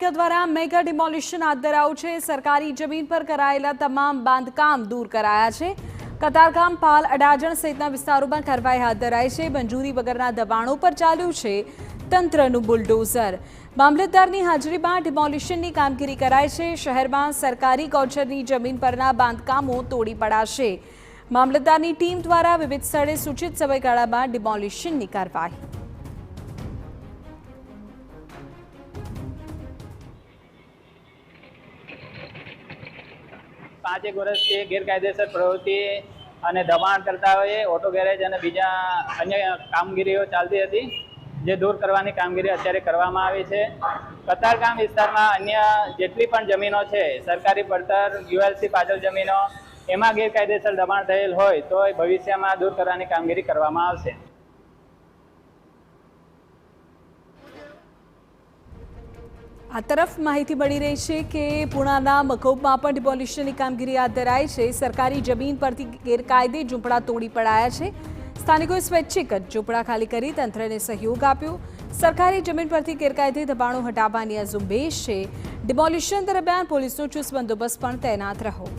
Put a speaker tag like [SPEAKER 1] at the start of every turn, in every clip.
[SPEAKER 1] દ્વારા mega demolition હાથ ધરાયું છે। સરકારી જમીન પર કરાયેલા તમામ બાંધકામ દૂર કરાયા છે। કતારગામ, પાલ, અડાજણ સહિતના વિસ્તારોમાં કાર્યવાહી હાથ ધરાઈ છે। મંજૂરી વગરના દબાણો પર ચાલ્યું છે તંત્રનું બુલડોઝર। મામલતદારની હાજરીમાં ડિમોલિશનની કામગીરી કરાઈ છે। શહેરમાં સરકારી ગૌચરની જમીન પરના બાંધકામો તોડી પડાશે। મામલતદારની ટીમ દ્વારા વિવિધ સ્થળે સૂચિત સમયગાળામાં ડિમોલિશનની કાર્યવાહી।
[SPEAKER 2] पांच एक वर्ष से गैरकायदेसर प्रवृत्ति અને દબાણ કરતા હોય ઓટો ગેરેજ અને બીજા અન્ય કામગીરીઓ ચાલતી હતી, જે દૂર કરવાની કામગીરી અત્યારે કરવામાં આવી છે। કતારગામ વિસ્તારમાં અન્ય જેટલી પણ જમીનો છે, સરકારી પડતર, યુએલસી પાછળ જમીનો, એમાં ગેરકાયદેસર દબાણ થયેલ હોય તો ભવિષ્યમાં દૂર કરવાની કામગીરી કરવામાં આવશે।
[SPEAKER 1] આ તરફ માહિતી મળી રહી છે કે પુણાના મકોબમાં પણ ડિમોલિશનની કામગીરી હાથ ધરાઈ છે। સરકારી જમીન પરથી ગેરકાયદે ઝૂંપડા તોડી પડાયા છે। સ્થાનિકોએ સ્વૈચ્છિક જ ઝૂંપડા ખાલી કરી તંત્રને સહયોગ આપ્યો। સરકારી જમીન પરથી ગેરકાયદે દબાણો હટાવવાની આ ઝુંબેશ છે। ડિમોલિશન દરમિયાન પોલીસનો ચુસ્ત બંદોબસ્ત પણ તૈનાત રહ્યો।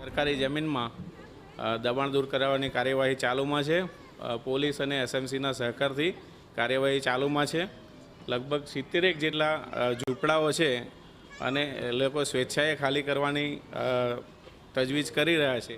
[SPEAKER 3] સરકારી જમીનમાં દબાણ દૂર કરાવવાની કાર્યવાહી ચાલુમાં છે। પોલીસ અને એસએમસીના સહકારથી કાર્યવાહી ચાલુમાં છે। લગભગ 70 જેટલા ઝૂંપડાઓ છે અને લોકો સ્વેચ્છાએ ખાલી કરવાની તજવીજ કરી રહ્યા છે।